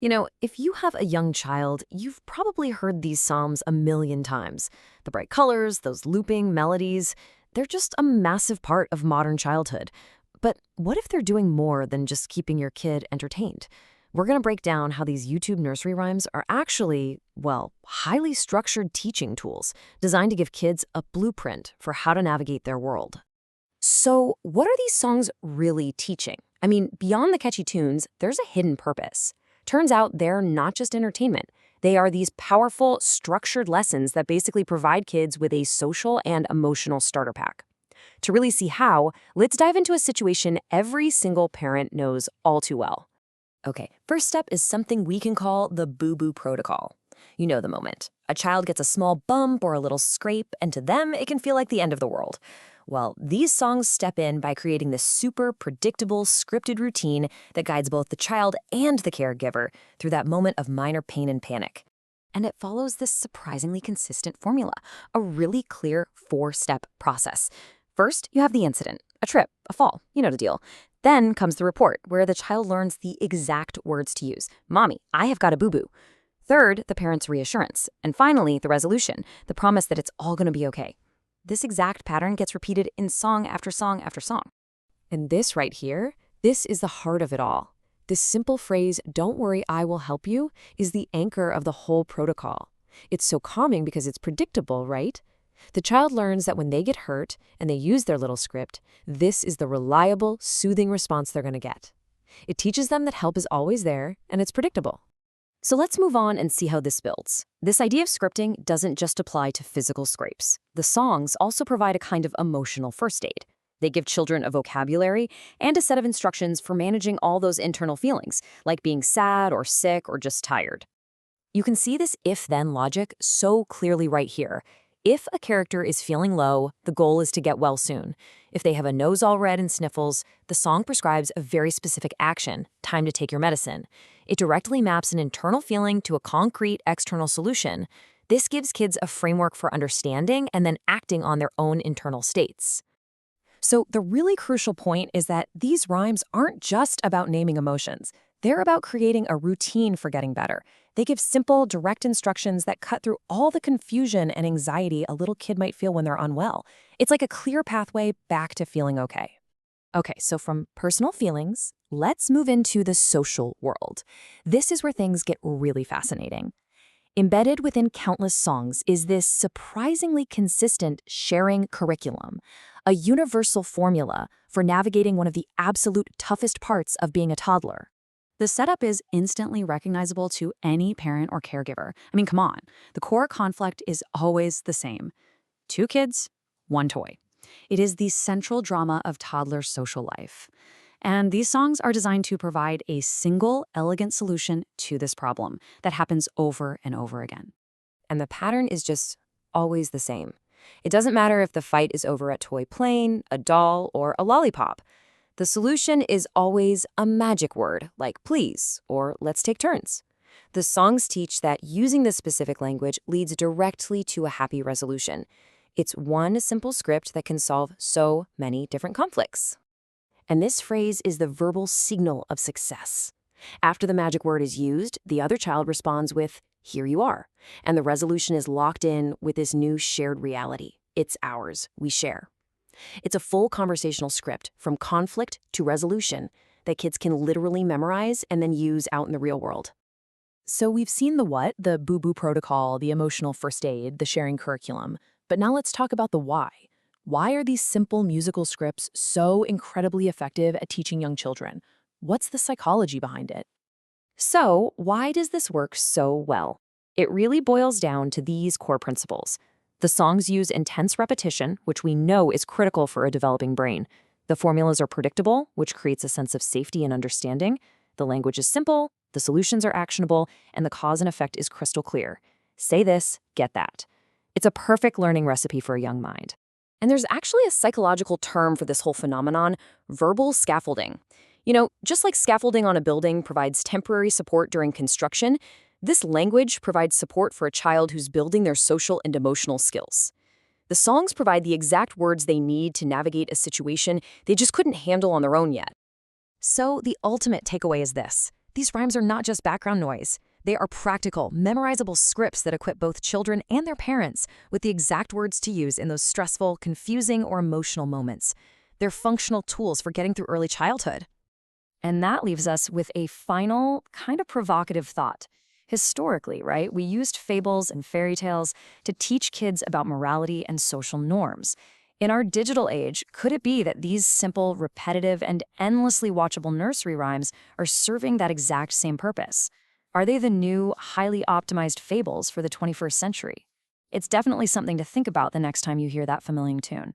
If you have a young child, you've probably heard these psalms a million times. The bright colors, those looping melodies, they're just a massive part of modern childhood. But what if they're doing more than just keeping your kid entertained? We're going to break down how these YouTube nursery rhymes are actually, well, highly structured teaching tools designed to give kids a blueprint for how to navigate their world. So, what are these songs really teaching? I mean, beyond the catchy tunes, there's a hidden purpose. Turns out they're not just entertainment. They are these powerful, structured lessons that basically provide kids with a social and emotional starter pack. To really see how, let's dive into a situation every single parent knows all too well. Okay, first step is something we can call the boo-boo protocol. You know the moment. A child gets a small bump or a little scrape, and to them, it can feel like the end of the world. Well, these songs step in by creating this super predictable, scripted routine that guides both the child and the caregiver through that moment of minor pain and panic. And it follows this surprisingly consistent formula, a really clear four-step process. First, you have the incident, a trip, a fall, you know the deal. Then comes the report, where the child learns the exact words to use. Mommy, I have got a boo-boo. Third, the parent's reassurance. And finally, the resolution, the promise that it's all going to be okay. This exact pattern gets repeated in song after song after song. And this right here, this is the heart of it all. This simple phrase, "Don't worry, I will help you," is the anchor of the whole protocol. It's so calming because it's predictable, right? The child learns that when they get hurt and they use their little script, this is the reliable, soothing response they're going to get. It teaches them that help is always there and it's predictable. So let's move on and see how this builds. This idea of scripting doesn't just apply to physical scrapes. The songs also provide a kind of emotional first aid. They give children a vocabulary and a set of instructions for managing all those internal feelings, like being sad or sick or just tired. You can see this if-then logic so clearly right here. If a character is feeling low, the goal is to get well soon. If they have a nose all red and sniffles, the song prescribes a very specific action, time to take your medicine. It directly maps an internal feeling to a concrete external solution. This gives kids a framework for understanding and then acting on their own internal states. So the really crucial point is that these rhymes aren't just about naming emotions. They're about creating a routine for getting better. They give simple, direct instructions that cut through all the confusion and anxiety a little kid might feel when they're unwell. It's like a clear pathway back to feeling okay. Okay, so from personal feelings, let's move into the social world. This is where things get really fascinating. Embedded within countless songs is this surprisingly consistent sharing curriculum, a universal formula for navigating one of the absolute toughest parts of being a toddler. The setup is instantly recognizable to any parent or caregiver. I mean, come on. The core conflict is always the same. Two kids, one toy. It is the central drama of toddler social life. And these songs are designed to provide a single, elegant solution to this problem that happens over and over again. And the pattern is just always the same. It doesn't matter if the fight is over a toy plane, a doll, or a lollipop. The solution is always a magic word, like please, or let's take turns. The songs teach that using this specific language leads directly to a happy resolution. It's one simple script that can solve so many different conflicts. And this phrase is the verbal signal of success. After the magic word is used, the other child responds with, "Here you are." And the resolution is locked in with this new shared reality. It's ours. We share. It's a full conversational script from conflict to resolution that kids can literally memorize and then use out in the real world. So we've seen the what, the boo-boo protocol, the emotional first aid, the sharing curriculum. But now let's talk about the why. Why are these simple musical scripts so incredibly effective at teaching young children? What's the psychology behind it? So, why does this work so well? It really boils down to these core principles. The songs use intense repetition, which we know is critical for a developing brain. The formulas are predictable, which creates a sense of safety and understanding. The language is simple, the solutions are actionable, and the cause and effect is crystal clear. Say this, get that. It's a perfect learning recipe for a young mind. And there's actually a psychological term for this whole phenomenon, verbal scaffolding. Just like scaffolding on a building provides temporary support during construction, this language provides support for a child who's building their social and emotional skills. The songs provide the exact words they need to navigate a situation they just couldn't handle on their own yet. So the ultimate takeaway is this. These rhymes are not just background noise. They are practical, memorizable scripts that equip both children and their parents with the exact words to use in those stressful, confusing, or emotional moments. They're functional tools for getting through early childhood. And that leaves us with a final, kind of provocative thought. Historically, right, we used fables and fairy tales to teach kids about morality and social norms. In our digital age, could it be that these simple, repetitive, and endlessly watchable nursery rhymes are serving that exact same purpose? Are they the new, highly optimized fables for the 21st century? It's definitely something to think about the next time you hear that familiar tune.